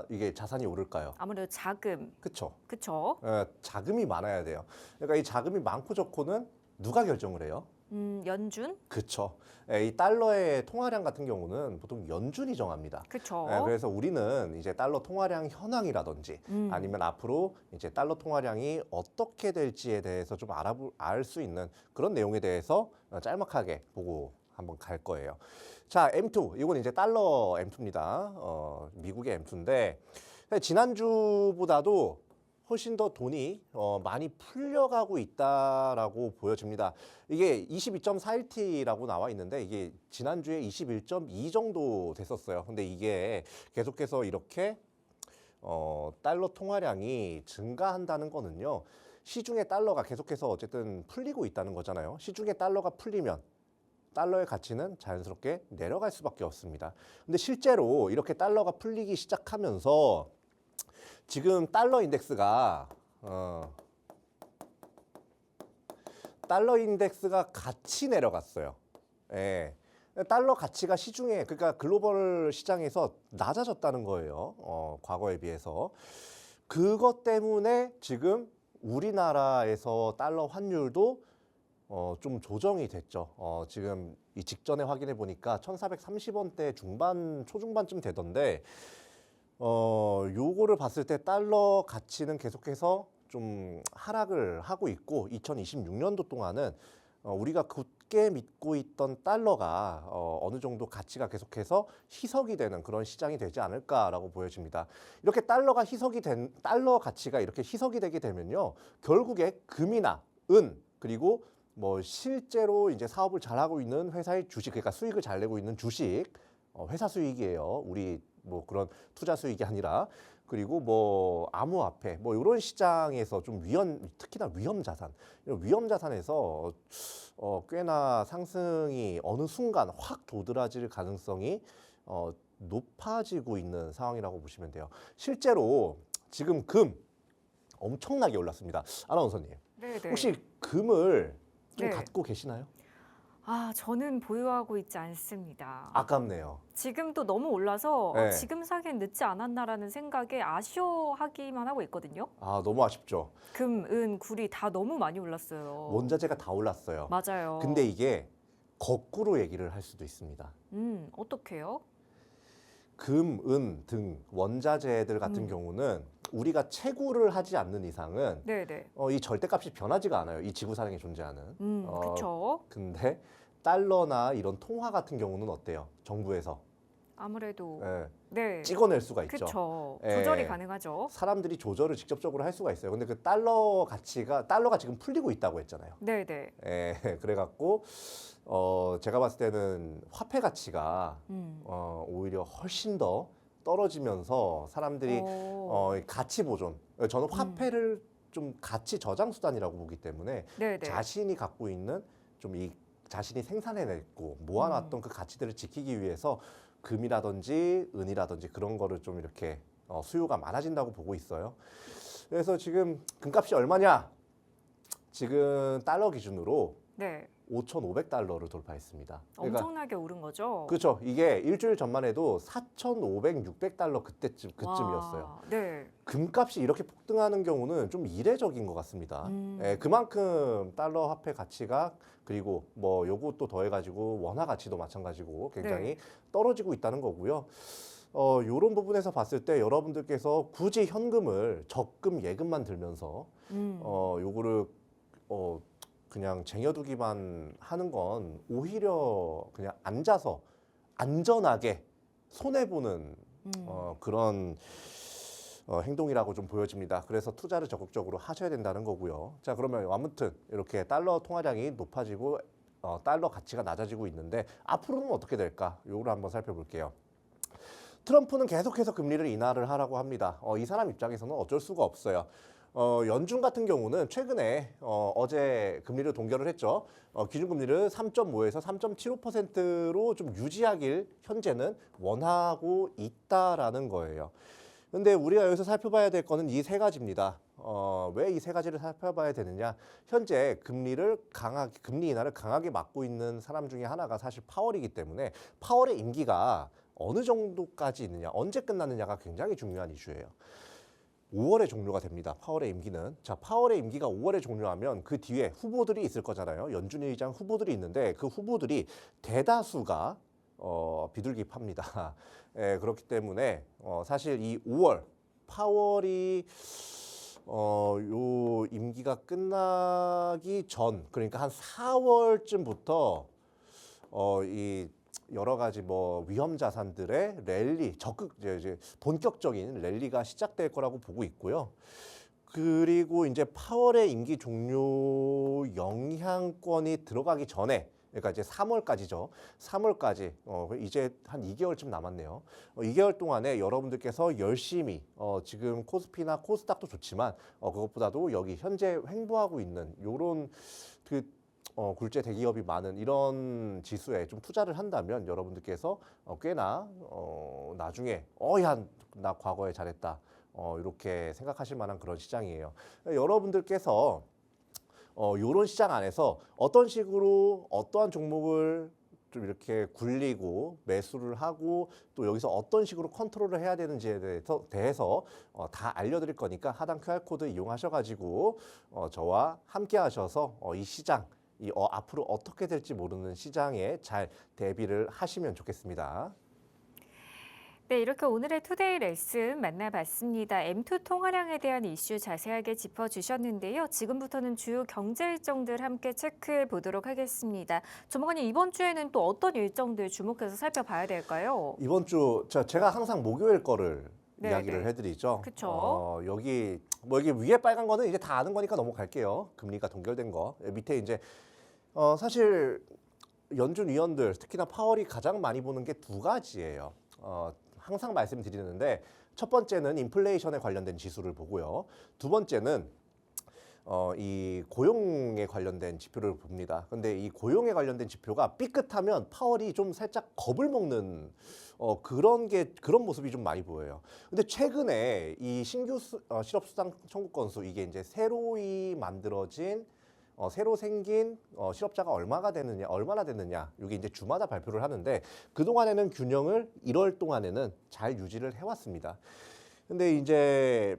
B: 이게 자산이 오를까요?
A: 아무래도 자금,
B: 그쵸?
A: 그쵸?
B: 자금이 많아야 돼요. 그러니까 이 자금이 많고 적고는 누가 결정을 해요?
A: 연준?
B: 그쵸. 이 달러의 통화량 같은 경우는 보통 연준이 정합니다.
A: 그쵸?
B: 그래서 우리는 이제 달러 통화량 현황이라든지 아니면 앞으로 이제 달러 통화량이 어떻게 될지에 대해서 좀 알 수 있는 그런 내용에 대해서 짤막하게 보고 한번 갈 거예요. 자, M2. 이건 이제 달러 M2입니다. 미국의 M2인데 지난주보다도 훨씬 더 돈이 많이 풀려가고 있다라고 보여집니다. 이게 22.41T라고 나와 있는데 이게 지난주에 21.2 정도 됐었어요. 근데 이게 계속해서 이렇게 달러 통화량이 증가한다는 거는요. 시중의 달러가 계속해서 어쨌든 풀리고 있다는 거잖아요. 시중의 달러가 풀리면 달러의 가치는 자연스럽게 내려갈 수밖에 없습니다. 근데 실제로 이렇게 달러가 풀리기 시작하면서 지금 달러 인덱스가 같이 내려갔어요. 예. 달러 가치가 시중에 그러니까 글로벌 시장에서 낮아졌다는 거예요. 과거에 비해서. 그것 때문에 지금 우리나라에서 달러 환율도 좀 조정이 됐죠. 지금 이 직전에 확인해 보니까 1,430원대 초중반쯤 되던데 요거를 봤을 때 달러 가치는 계속해서 좀 하락을 하고 있고 2026년도 동안은 우리가 굳게 믿고 있던 달러가 어느 정도 가치가 계속해서 희석이 되는 그런 시장이 되지 않을까라고 보여집니다. 이렇게 달러 가치가 이렇게 희석이 되게 되면요. 결국에 금이나 은 그리고 뭐 실제로 이제 사업을 잘하고 있는 회사의 주식, 그러니까 수익을 잘 내고 있는 주식, 회사 수익이에요. 우리 뭐 그런 투자 수익이 아니라. 그리고 뭐 암호화폐, 뭐 이런 시장에서 좀 특히나 위험 자산에서 꽤나 상승이 어느 순간 확 도드라질 가능성이 높아지고 있는 상황이라고 보시면 돼요. 실제로 지금 금 엄청나게 올랐습니다. 아나운서님,
A: 네네.
B: 혹시 금을 좀
A: 네.
B: 갖고 계시나요?
A: 저는 보유하고 있지 않습니다.
B: 아깝네요.
A: 지금도 너무 올라서
B: 네.
A: 지금 사기엔 늦지 않았나라는 생각에 아쉬워하기만 하고 있거든요.
B: 너무 아쉽죠.
A: 금, 은, 구리 다 너무 많이 올랐어요.
B: 원자재가 다 올랐어요.
A: 맞아요.
B: 근데 이게 거꾸로 얘기를 할 수도 있습니다.
A: 어떻게요?
B: 금, 은 등 원자재들 같은 경우는 우리가 채굴을 하지 않는 이상은
A: 네네.
B: 이 절대값이 변하지가 않아요. 이 지구상에 존재하는.
A: 그쵸.
B: 근데 달러나 이런 통화 같은 경우는 어때요? 정부에서
A: 아무래도
B: 예,
A: 네.
B: 찍어낼 수가 있죠.
A: 그렇죠.
B: 예.
A: 조절이 가능하죠.
B: 사람들이 조절을 직접적으로 할 수가 있어요. 근데 그 달러가 지금 풀리고 있다고 했잖아요.
A: 네, 네.
B: 예, 그래갖고 제가 봤을 때는 화폐 가치가 오히려 훨씬 더 떨어지면서 사람들이
A: 오.
B: 가치 보존. 저는 화폐를 좀 가치 저장 수단이라고 보기 때문에
A: 네, 네.
B: 자신이 갖고 있는 좀 이 자신이 생산해냈고 모아놨던 그 가치들을 지키기 위해서 금이라든지 은이라든지 그런 거를 좀 이렇게 수요가 많아진다고 보고 있어요. 그래서 지금 금값이 얼마냐? 지금 달러 기준으로
A: 네.
B: 5,500달러를 돌파했습니다. 그러니까
A: 엄청나게 오른 거죠.
B: 그렇죠. 이게 일주일 전만 해도 4,500, 600달러 그쯤이었어요.
A: 와, 네.
B: 금값이 이렇게 폭등하는 경우는 좀 이례적인 것 같습니다. 예, 그만큼 달러 화폐 가치가 그리고 뭐 요것도 더해가지고 원화 가치도 마찬가지고 굉장히
A: 네.
B: 떨어지고 있다는 거고요. 요런 부분에서 봤을 때 여러분들께서 굳이 현금을 적금 예금만 들면서 요거를 그냥 쟁여두기만 하는 건 오히려 그냥 앉아서 안전하게 손해보는 그런 행동이라고 좀 보여집니다. 그래서 투자를 적극적으로 하셔야 된다는 거고요. 자, 그러면 아무튼 이렇게 달러 통화량이 높아지고 달러 가치가 낮아지고 있는데 앞으로는 어떻게 될까? 요거를 한번 살펴볼게요. 트럼프는 계속해서 금리를 인하를 하라고 합니다. 이 사람 입장에서는 어쩔 수가 없어요. 연준 같은 경우는 최근에 어제 금리를 동결을 했죠. 기준금리를 3.5에서 3.75%로 좀 유지하길 현재는 원하고 있다라는 거예요. 근데 우리가 여기서 살펴봐야 될 거는 이 세 가지입니다. 왜 이 세 가지를 살펴봐야 되느냐? 현재 금리 인하를 강하게 막고 있는 사람 중에 하나가 사실 파월이기 때문에 파월의 임기가 어느 정도까지 있느냐, 언제 끝나느냐가 굉장히 중요한 이슈예요. 5월에 종료가 됩니다. 파월의 임기는. 자, 파월의 임기가 5월에 종료하면 그 뒤에 후보들이 있을 거잖아요. 연준 의장 후보들이 있는데 그 후보들이 대다수가 비둘기 팝니다. 예, 그렇기 때문에 사실 이 5월 파월이 요 임기가 끝나기 전, 그러니까 한 4월쯤부터 이 여러 가지 뭐 위험 자산들의 랠리, 이제 본격적인 랠리가 시작될 거라고 보고 있고요. 그리고 이제 파월의 임기 종료 영향권이 들어가기 전에, 그러니까 이제 3월까지죠. 3월까지 이제 한 2개월쯤 남았네요. 2개월 동안에 여러분들께서 열심히 지금 코스피나 코스닥도 좋지만 그것보다도 여기 현재 횡보하고 있는 요런 굴재 대기업이 많은 이런 지수에 좀 투자를 한다면 여러분들께서 꽤나 나중에 야, 나 과거에 잘했다. 이렇게 생각하실 만한 그런 시장이에요. 여러분들께서 이런 시장 안에서 어떤 식으로 어떠한 종목을 좀 이렇게 굴리고 매수를 하고 또 여기서 어떤 식으로 컨트롤을 해야 되는지에 대해서 다 알려드릴 거니까 하단 QR코드 이용하셔가지고 저와 함께 하셔서 이 시장 앞으로 어떻게 될지 모르는 시장에 잘 대비를 하시면 좋겠습니다.
A: 네, 이렇게 오늘의 투데이 레슨 만나봤습니다. M2 통화량에 대한 이슈 자세하게 짚어주셨는데요. 지금부터는 주요 경제 일정들 함께 체크해 보도록 하겠습니다. 조목원님, 이번 주에는 또 어떤 일정들 주목해서 살펴봐야 될까요?
B: 이번 주 제가 항상 목요일 거를
A: 네,
B: 이야기를
A: 네.
B: 해드리죠.
A: 그쵸.
B: 여기 위에 빨간 거는 이제 다 아는 거니까 넘어갈게요. 금리가 동결된 거. 밑에 이제 사실 연준 위원들 특히나 파월이 가장 많이 보는 게 두 가지예요. 항상 말씀드리는데 첫 번째는 인플레이션에 관련된 지수를 보고요. 두 번째는 이 고용에 관련된 지표를 봅니다. 근데 이 고용에 관련된 지표가 삐끗하면 파월이 좀 살짝 겁을 먹는 그런 모습이 좀 많이 보여요. 근데 최근에 이 신규 실업 수당 청구 건수 이게 이제 새로이 만들어진 새로 생긴 실업자가 얼마나 됐느냐 이게 이제 주마다 발표를 하는데 그동안에는 균형을 1월 동안에는 잘 유지를 해왔습니다. 근데 이제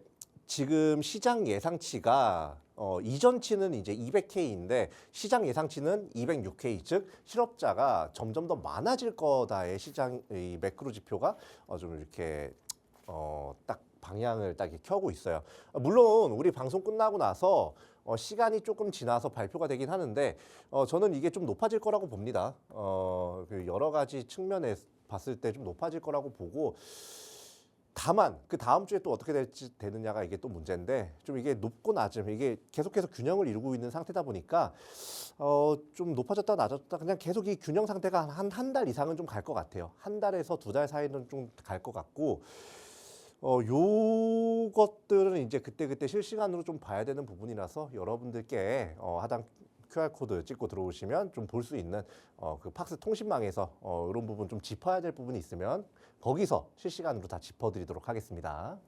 B: 지금 시장 예상치가 이전치는 이제 200K인데 시장 예상치는 206K, 즉 실업자가 점점 더 많아질 거다의 시장 이 매크로 지표가 좀 이렇게 딱 방향을 딱 이렇게 켜고 있어요. 물론 우리 방송 끝나고 나서 시간이 조금 지나서 발표가 되긴 하는데 저는 이게 좀 높아질 거라고 봅니다. 그 여러 가지 측면에 봤을 때 좀 높아질 거라고 보고 다만 그 다음 주에 또 어떻게 되느냐가 이게 또 문제인데 좀 이게 높고 낮음 이게 계속해서 균형을 이루고 있는 상태다 보니까 좀 높아졌다 낮았다 그냥 계속 이 균형 상태가 한 달 이상은 좀 갈 것 같아요. 한 달에서 두 달 사이는 좀 갈 것 같고 요것들은 이제 그때그때 실시간으로 좀 봐야 되는 부분이라서 여러분들께 하단 QR코드 찍고 들어오시면 좀 볼 수 있는 그 팍스 통신망에서 이런 부분 좀 짚어야 될 부분이 있으면 거기서 실시간으로 다 짚어드리도록 하겠습니다.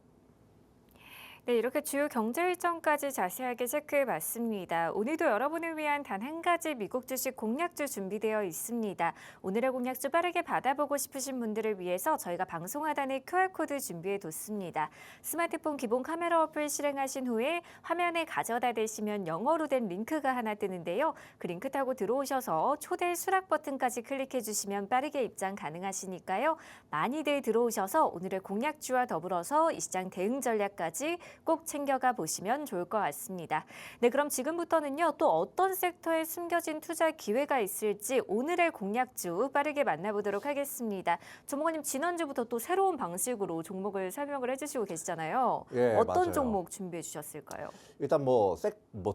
A: 네, 이렇게 주요 경제 일정까지 자세하게 체크해 봤습니다. 오늘도 여러분을 위한 단 한 가지 미국 주식 공략주 준비되어 있습니다. 오늘의 공략주 빠르게 받아보고 싶으신 분들을 위해서 저희가 방송 하단에 QR코드 준비해 뒀습니다. 스마트폰 기본 카메라 어플 실행하신 후에 화면에 가져다 대시면 영어로 된 링크가 하나 뜨는데요. 그 링크 타고 들어오셔서 초대 수락 버튼까지 클릭해 주시면 빠르게 입장 가능하시니까요. 많이들 들어오셔서 오늘의 공략주와 더불어서 이 시장 대응 전략까지 꼭 챙겨가 보시면 좋을 것 같습니다. 네, 그럼 지금부터는요. 또 어떤 섹터에 숨겨진 투자 기회가 있을지 오늘의 공략주 빠르게 만나보도록 하겠습니다. 조목원님 지난주부터 또 새로운 방식으로 종목을 설명을 해주시고 계시잖아요.
B: 예,
A: 어떤
B: 맞아요.
A: 종목 준비해 주셨을까요?
B: 일단 뭐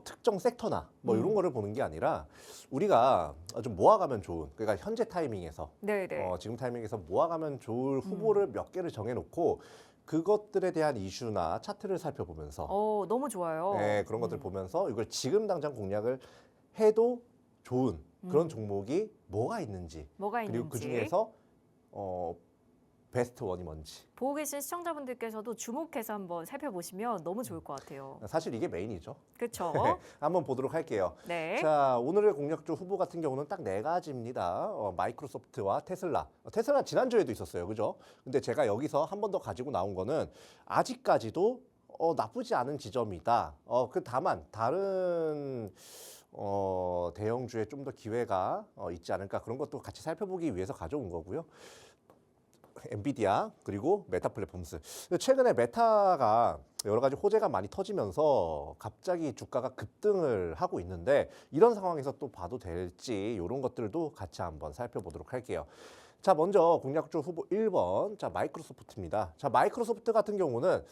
B: 특정 섹터나 뭐 이런 거를 보는 게 아니라 우리가 좀 모아가면 좋은 그러니까 현재 타이밍에서
A: 네네.
B: 지금 타이밍에서 모아가면 좋을 후보를 몇 개를 정해놓고 그것들에 대한 이슈나 차트를 살펴보면서
A: 너무 좋아요.
B: 네, 그런 것들 보면서 이걸 지금 당장 공략을 해도 좋은 그런 종목이 뭐가 있는지
A: 뭐가
B: 그리고 그
A: 있는지.
B: 중에서 베스트 원이 뭔지
A: 보고 계신 시청자분들께서도 주목해서 한번 살펴보시면 너무 좋을 것 같아요.
B: 사실 이게 메인이죠.
A: 그렇죠?
B: 한번 보도록 할게요.
A: 네.
B: 자, 오늘의 공략주 후보 같은 경우는 딱 네 가지입니다. 마이크로소프트와 테슬라. 테슬라 지난주에도 있었어요. 그죠? 근데 제가 여기서 한 번 더 가지고 나온 거는 아직까지도 나쁘지 않은 지점이다. 다만 다른 대형주에 좀 더 기회가 있지 않을까 그런 것도 같이 살펴보기 위해서 가져온 거고요. 엔비디아 그리고 메타 플랫폼스. 최근에 메타가 여러 가지 호재가 많이 터지면서 갑자기 주가가 급등을 하고 있는데 이런 상황에서 또 봐도 될지 이런 것들도 같이 한번 살펴보도록 할게요. 자, 먼저 공략주 후보 1번. 자, 마이크로소프트입니다. 자, 마이크로소프트 같은 경우는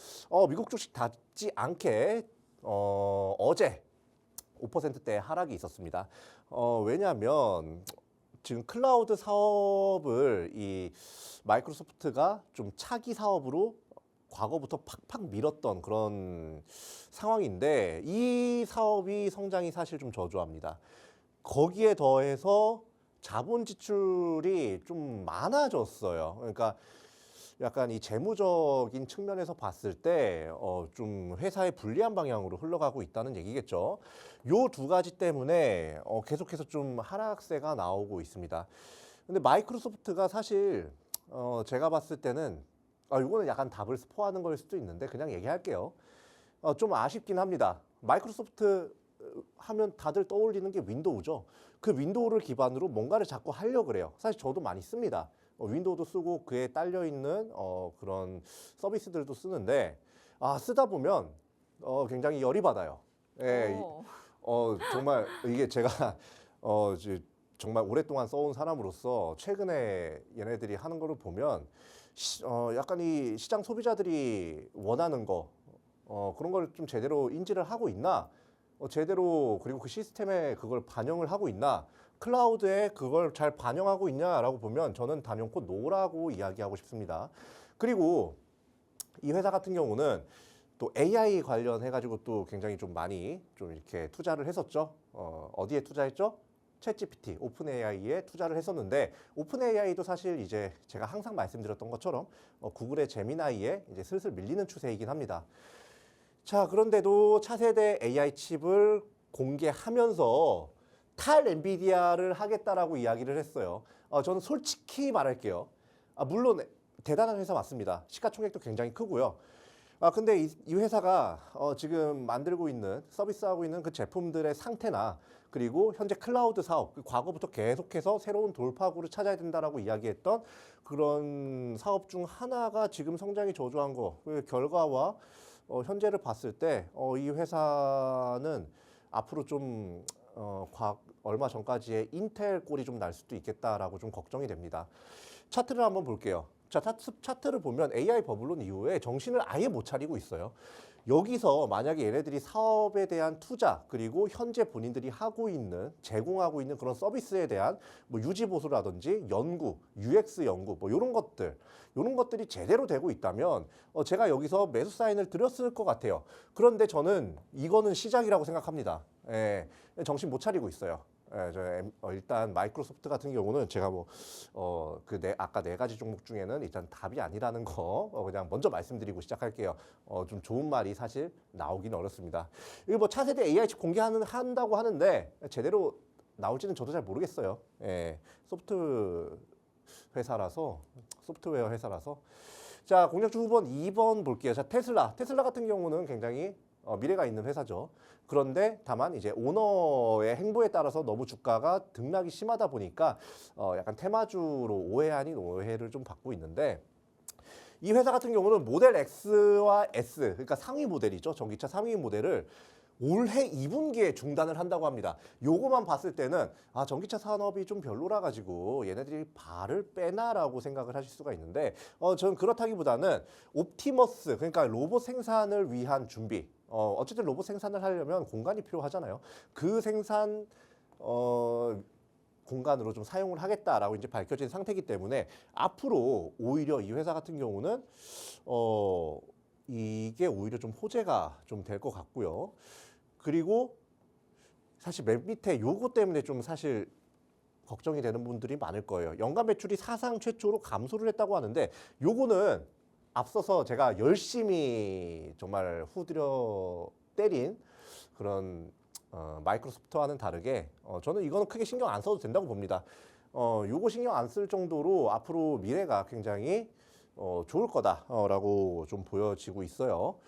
B: 미국 주식 닿지 않게 어제 5%대 하락이 있었습니다. 왜냐하면 지금 클라우드 사업을 이 마이크로소프트가 좀 차기 사업으로 과거부터 팍팍 밀었던 그런 상황인데 이 사업이 성장이 사실 좀 저조합니다. 거기에 더해서 자본 지출이 좀 많아졌어요. 그러니까 약간 이 재무적인 측면에서 봤을 때 좀 회사의 불리한 방향으로 흘러가고 있다는 얘기겠죠. 요 두 가지 때문에 계속해서 좀 하락세가 나오고 있습니다. 근데 마이크로소프트가 사실 제가 봤을 때는 이거는 약간 답을 스포하는 걸 수도 있는데 그냥 얘기할게요. 좀 아쉽긴 합니다. 마이크로소프트 하면 다들 떠올리는 게 윈도우죠. 그 윈도우를 기반으로 뭔가를 자꾸 하려고 그래요. 사실 저도 많이 씁니다. 윈도우도 쓰고 그에 딸려 있는 그런 서비스들도 쓰는데 쓰다 보면 굉장히 열이 받아요. 예, 정말 이게 제가 정말 오랫동안 써온 사람으로서 최근에 얘네들이 하는 거를 보면 약간 이 시장 소비자들이 원하는 거 그런 걸 좀 제대로 인지를 하고 있나? 제대로 그리고 그 시스템에 그걸 반영을 하고 있나? 클라우드에 그걸 잘 반영하고 있냐라고 보면 저는 단연코 노라고 이야기하고 싶습니다. 그리고 이 회사 같은 경우는 또 AI 관련해가지고 또 굉장히 좀 많이 좀 이렇게 투자를 했었죠. 어디에 투자했죠? 챗GPT, 오픈 AI에 투자를 했었는데 오픈 AI도 사실 이제 제가 항상 말씀드렸던 것처럼 구글의 제미나이에 이제 슬슬 밀리는 추세이긴 합니다. 자, 그런데도 차세대 AI 칩을 공개하면서 탈 엔비디아를 하겠다라고 이야기를 했어요. 저는 솔직히 말할게요. 물론 대단한 회사 맞습니다. 시가총액도 굉장히 크고요. 근데 이 회사가 지금 만들고 있는 서비스하고 있는 그 제품들의 상태나 그리고 현재 클라우드 사업, 과거부터 계속해서 새로운 돌파구를 찾아야 된다라고 이야기했던 그런 사업 중 하나가 지금 성장이 저조한 거, 그 결과와 현재를 봤을 때 이 회사는 앞으로 좀 얼마 전까지의 인텔 꼴이 좀 날 수도 있겠다라고 좀 걱정이 됩니다. 차트를 한번 볼게요. 자, 차트를 보면 AI 버블론 이후에 정신을 아예 못 차리고 있어요. 여기서 만약에 얘네들이 사업에 대한 투자 그리고 현재 본인들이 하고 있는 제공하고 있는 그런 서비스에 대한 뭐 유지 보수라든지 연구, UX 연구 뭐 이런 것들이 제대로 되고 있다면 제가 여기서 매수 사인을 드렸을 것 같아요. 그런데 저는 이거는 시작이라고 생각합니다. 예, 정신 못 차리고 있어요. 예, 일단 마이크로소프트 같은 경우는 제가 아까 네 가지 종목 중에는 일단 답이 아니라는 거 그냥 먼저 말씀드리고 시작할게요. 좀 좋은 말이 사실 나오기는 어렵습니다. 이거 뭐 차세대 AI 칩 한다고 하는데 제대로 나올지는 저도 잘 모르겠어요. 예, 소프트웨어 회사라서. 자, 공략주 후보는 2번 볼게요. 자, 테슬라 같은 경우는 굉장히 미래가 있는 회사죠. 그런데 다만 이제 오너의 행보에 따라서 너무 주가가 등락이 심하다 보니까 약간 테마주로 오해 아닌 오해를 좀 받고 있는데 이 회사 같은 경우는 모델 X와 S, 그러니까 상위 모델이죠. 전기차 상위 모델을 올해 2분기에 중단을 한다고 합니다. 요거만 봤을 때는 전기차 산업이 좀 별로라 가지고 얘네들이 발을 빼나라고 생각을 하실 수가 있는데 저는 그렇다기보다는 옵티머스, 그러니까 로봇 생산을 위한 준비. 어쨌든 로봇 생산을 하려면 공간이 필요하잖아요. 그 생산 공간으로 좀 사용을 하겠다라고 이제 밝혀진 상태이기 때문에 앞으로 오히려 이 회사 같은 경우는 이게 오히려 좀 호재가 좀 될 것 같고요. 그리고 사실 맨 밑에 요거 때문에 좀 사실 걱정이 되는 분들이 많을 거예요. 연간 매출이 사상 최초로 감소를 했다고 하는데 요거는 앞서서 제가 열심히 정말 후드려 때린 그런 마이크로소프트와는 다르게 저는 이거는 크게 신경 안 써도 된다고 봅니다. 요거 신경 안 쓸 정도로 앞으로 미래가 굉장히 좋을 거다라고 좀 보여지고 있어요.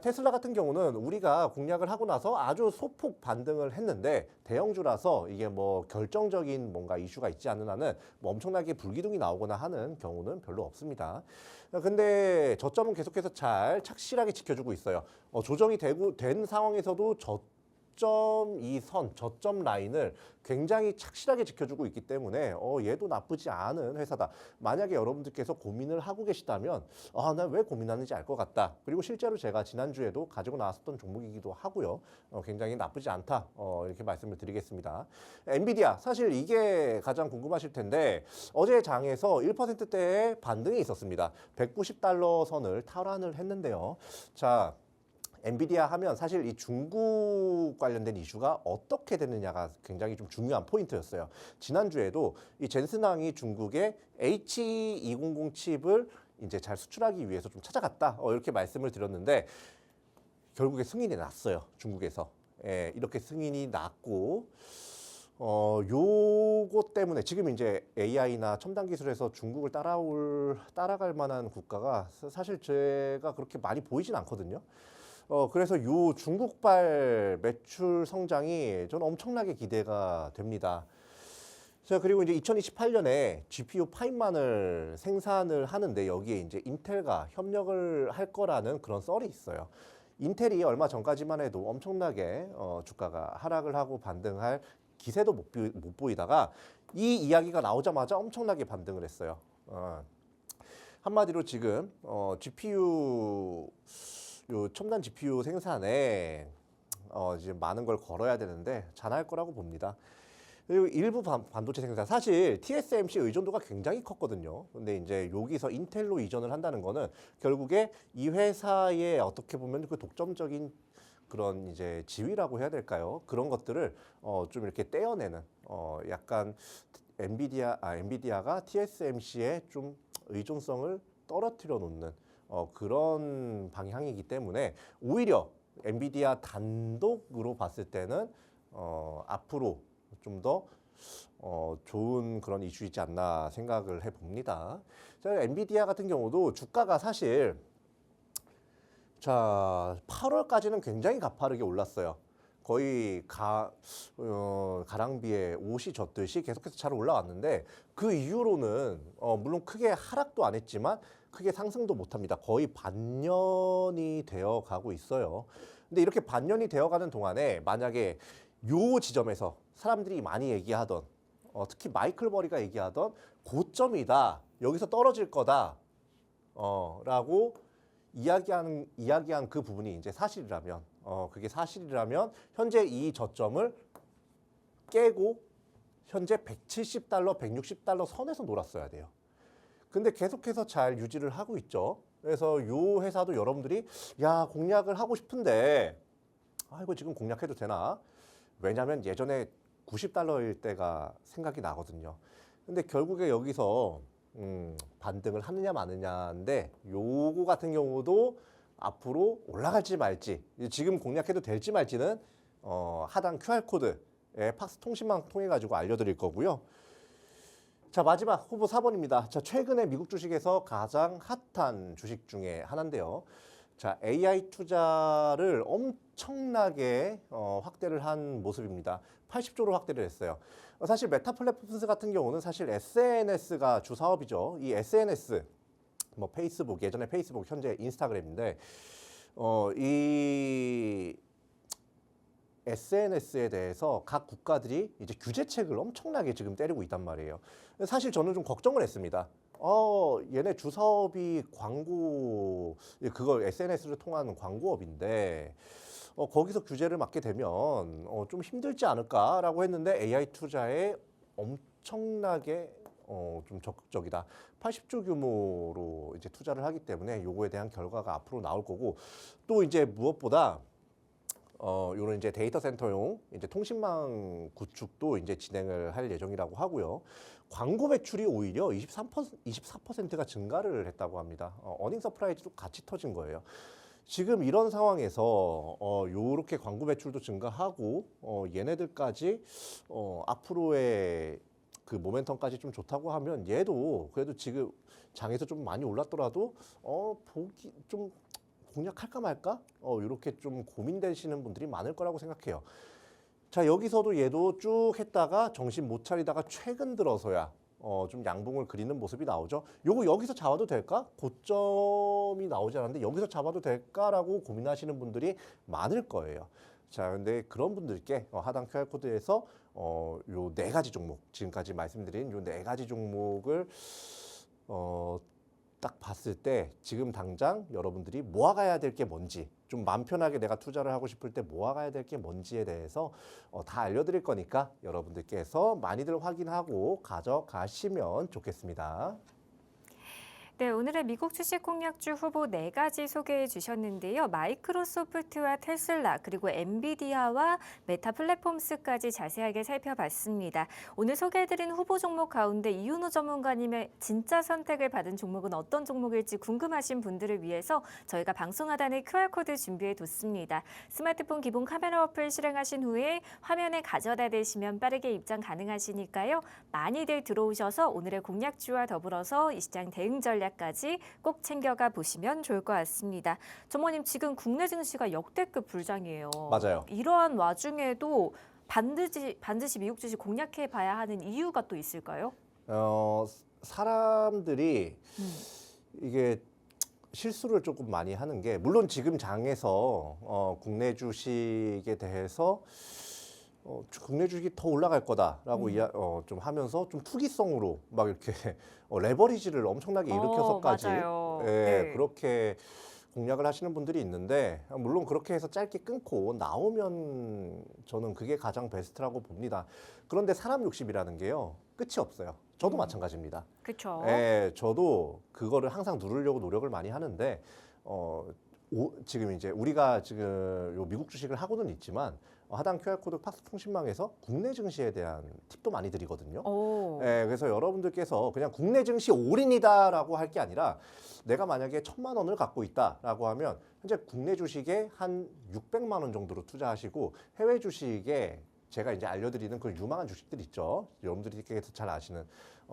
B: 테슬라 같은 경우는 우리가 공략을 하고 나서 아주 소폭 반등을 했는데 대형주라서 이게 뭐 결정적인 뭔가 이슈가 있지 않는 한은 뭐 엄청나게 불기둥이 나오거나 하는 경우는 별로 없습니다. 근데 저점은 계속해서 잘 착실하게 지켜주고 있어요. 조정이 된 상황에서도 저점 라인을 굉장히 착실하게 지켜주고 있기 때문에 얘도 나쁘지 않은 회사다. 만약에 여러분들께서 고민을 하고 계시다면 난 왜 고민하는지 알 것 같다. 그리고 실제로 제가 지난주에도 가지고 나왔었던 종목이기도 하고요. 굉장히 나쁘지 않다. 이렇게 말씀을 드리겠습니다. 엔비디아, 사실 이게 가장 궁금하실 텐데 어제 장에서 1%대의 반등이 있었습니다. 190달러 선을 탈환을 했는데요. 자, 엔비디아 하면 사실 이 중국 관련된 이슈가 어떻게 되느냐가 굉장히 좀 중요한 포인트였어요. 지난주에도 이 젠슨항이 중국의 H200 칩을 이제 잘 수출하기 위해서 좀 찾아갔다. 이렇게 말씀을 드렸는데 결국에 승인이 났어요. 중국에서. 예, 이렇게 승인이 났고 요거 때문에 지금 이제 AI나 첨단 기술에서 중국을 따라갈 만한 국가가 사실 제가 그렇게 많이 보이진 않거든요. 그래서 요 중국발 매출 성장이 저는 엄청나게 기대가 됩니다. 자, 그리고 이제 2028년에 GPU 5만을 생산을 하는데 여기에 이제 인텔과 협력을 할 거라는 그런 썰이 있어요. 인텔이 얼마 전까지만 해도 엄청나게 주가가 하락을 하고 반등할 기세도 못 보이다가 이 이야기가 나오자마자 엄청나게 반등을 했어요. 한마디로 지금 첨단 GPU 생산에 이제 많은 걸 걸어야 되는데 잘할 거라고 봅니다. 그리고 일부 반도체 생산, 사실 TSMC 의존도가 굉장히 컸거든요. 근데 이제 여기서 인텔로 이전을 한다는 거는 결국에 이 회사의 어떻게 보면 그 독점적인 그런 이제 지위라고 해야 될까요? 그런 것들을 좀 이렇게 떼어내는 약간 엔비디아가 TSMC의 좀 의존성을 떨어뜨려 놓는 그런 방향이기 때문에 오히려 엔비디아 단독으로 봤을 때는 앞으로 좀 더 좋은 그런 이슈이지 않나 생각을 해봅니다. 자, 엔비디아 같은 경우도 주가가 사실 8월까지는 굉장히 가파르게 올랐어요. 거의 가랑비에 옷이 젖듯이 계속해서 잘 올라왔는데 그 이후로는 물론 크게 하락도 안 했지만 크게 상승도 못합니다. 거의 반년이 되어 가고 있어요. 근데 이렇게 반년이 되어 가는 동안에 만약에 요 지점에서 사람들이 많이 얘기하던 특히 마이클 버리가 얘기하던 고점이다 여기서 떨어질 거다. 라고 이야기한 그 부분이 이제 사실이라면, 그게 사실이라면 현재 이 저점을 깨고 현재 170달러, 160달러 선에서 놀았어야 돼요. 근데 계속해서 잘 유지를 하고 있죠. 그래서 이 회사도 여러분들이 야, 공략을 하고 싶은데 이거 지금 공략해도 되나? 왜냐하면 예전에 90달러일 때가 생각이 나거든요. 근데 결국에 여기서 반등을 하느냐 마느냐인데 요거 같은 경우도 앞으로 올라갈지 말지 지금 공략해도 될지 말지는 하단 QR코드에 팍스 통신망 통해 가지고 알려드릴 거고요. 자, 마지막 후보 4번입니다. 자, 최근에 미국 주식에서 가장 핫한 주식 중에 하나인데요. 자, AI 투자를 엄청나게 확대를 한 모습입니다. 80조로 확대를 했어요. 사실 메타 플랫폼스 같은 경우는 사실 SNS가 주 사업이죠. 이 SNS, 뭐 페이스북, 예전에 페이스북, 현재 인스타그램인데 이 SNS에 대해서 각 국가들이 이제 규제책을 엄청나게 지금 때리고 있단 말이에요. 사실 저는 좀 걱정을 했습니다. 얘네 주 사업이 광고, 그거 SNS를 통한 광고업인데 거기서 규제를 맞게 되면 좀 힘들지 않을까라고 했는데 AI 투자에 엄청나게 좀 적극적이다. 80조 규모로 이제 투자를 하기 때문에 요거에 대한 결과가 앞으로 나올 거고 또 이제 무엇보다 요런 이제 데이터 센터용 이제 통신망 구축도 이제 진행을 할 예정이라고 하고요. 광고 매출이 오히려 24%가 증가를 했다고 합니다. 어닝 서프라이즈도 같이 터진 거예요. 지금 이런 상황에서 요렇게 광고 매출도 증가하고 얘네들까지 앞으로의 그 모멘텀까지 좀 좋다고 하면 얘도 그래도 지금 장에서 좀 많이 올랐더라도 보기 좀 공략할까 말까? 이렇게 좀 고민되시는 분들이 많을 거라고 생각해요. 자, 여기서도 얘도 쭉 했다가 정신 못 차리다가 최근 들어서야 좀 양봉을 그리는 모습이 나오죠. 요거 여기서 잡아도 될까? 고점이 나오지 않았는데 여기서 잡아도 될까라고 고민하시는 분들이 많을 거예요. 자, 근데 그런 분들께 하단 QR코드에서 요 네 가지 종목, 지금까지 말씀드린 요 네 가지 종목을 딱 봤을 때 지금 당장 여러분들이 모아가야 될 게 뭔지 좀 마음 편하게 내가 투자를 하고 싶을 때 모아가야 될 게 뭔지에 대해서 다 알려드릴 거니까 여러분들께서 많이들 확인하고 가져가시면 좋겠습니다.
A: 네, 오늘의 미국 주식 공략주 후보 4가지 소개해 주셨는데요. 마이크로소프트와 테슬라 그리고 엔비디아와 메타 플랫폼스까지 자세하게 살펴봤습니다. 오늘 소개해드린 후보 종목 가운데 이윤호 전문가님의 진짜 선택을 받은 종목은 어떤 종목일지 궁금하신 분들을 위해서 저희가 방송 하단에 QR코드 준비해 뒀습니다. 스마트폰 기본 카메라 어플 실행하신 후에 화면에 가져다 대시면 빠르게 입장 가능하시니까요. 많이들 들어오셔서 오늘의 공략주와 더불어서 이 시장 대응 전략 까지 꼭 챙겨가 보시면 좋을 것 같습니다. 전무님, 지금 국내 증시가 역대급 불장이에요.
B: 맞아요.
A: 이러한 와중에도 반드시 미국 주식 공략해 봐야 하는 이유가 또 있을까요?
B: 사람들이 이게 실수를 조금 많이 하는 게 물론 지금 장에서 국내 주식에 대해서 국내 주식이 더 올라갈 거다라고 좀 하면서 좀 투기성으로 막 이렇게 레버리지를 엄청나게 일으켜서까지
A: 맞아요.
B: 네. 그렇게 공략을 하시는 분들이 있는데 물론 그렇게 해서 짧게 끊고 나오면 저는 그게 가장 베스트라고 봅니다. 그런데 사람 욕심이라는 게요. 끝이 없어요. 저도 마찬가지입니다.
A: 그렇죠.
B: 예, 저도 그거를 항상 누르려고 노력을 많이 하는데 지금 이제 우리가 지금 요 미국 주식을 하고는 있지만 하단 QR코드 팍스 통신망에서 국내 증시에 대한 팁도 많이 드리거든요. 예, 그래서 여러분들께서 그냥 국내 증시 올인이다라고 할 게 아니라 내가 만약에 1,000만 원을 갖고 있다라고 하면 현재 국내 주식에 한 600만 원 정도로 투자하시고 해외 주식에 제가 이제 알려드리는 그 유망한 주식들 있죠. 여러분들께서 잘 아시는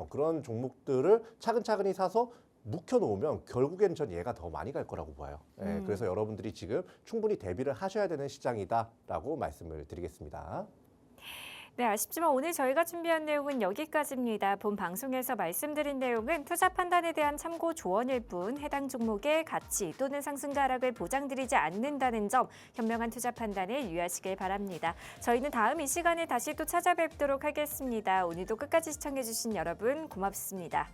B: 그런 종목들을 차근차근히 사서 묵혀놓으면 결국엔 전 얘가 더 많이 갈 거라고 봐요. 예, 그래서 여러분들이 지금 충분히 대비를 하셔야 되는 시장이다라고 말씀을 드리겠습니다.
A: 네, 아쉽지만 오늘 저희가 준비한 내용은 여기까지입니다. 본 방송에서 말씀드린 내용은 투자 판단에 대한 참고 조언일 뿐 해당 종목의 가치 또는 상승과 하락을 보장드리지 않는다는 점 현명한 투자 판단에 유의하시길 바랍니다. 저희는 다음 이 시간에 다시 또 찾아뵙도록 하겠습니다. 오늘도 끝까지 시청해주신 여러분 고맙습니다.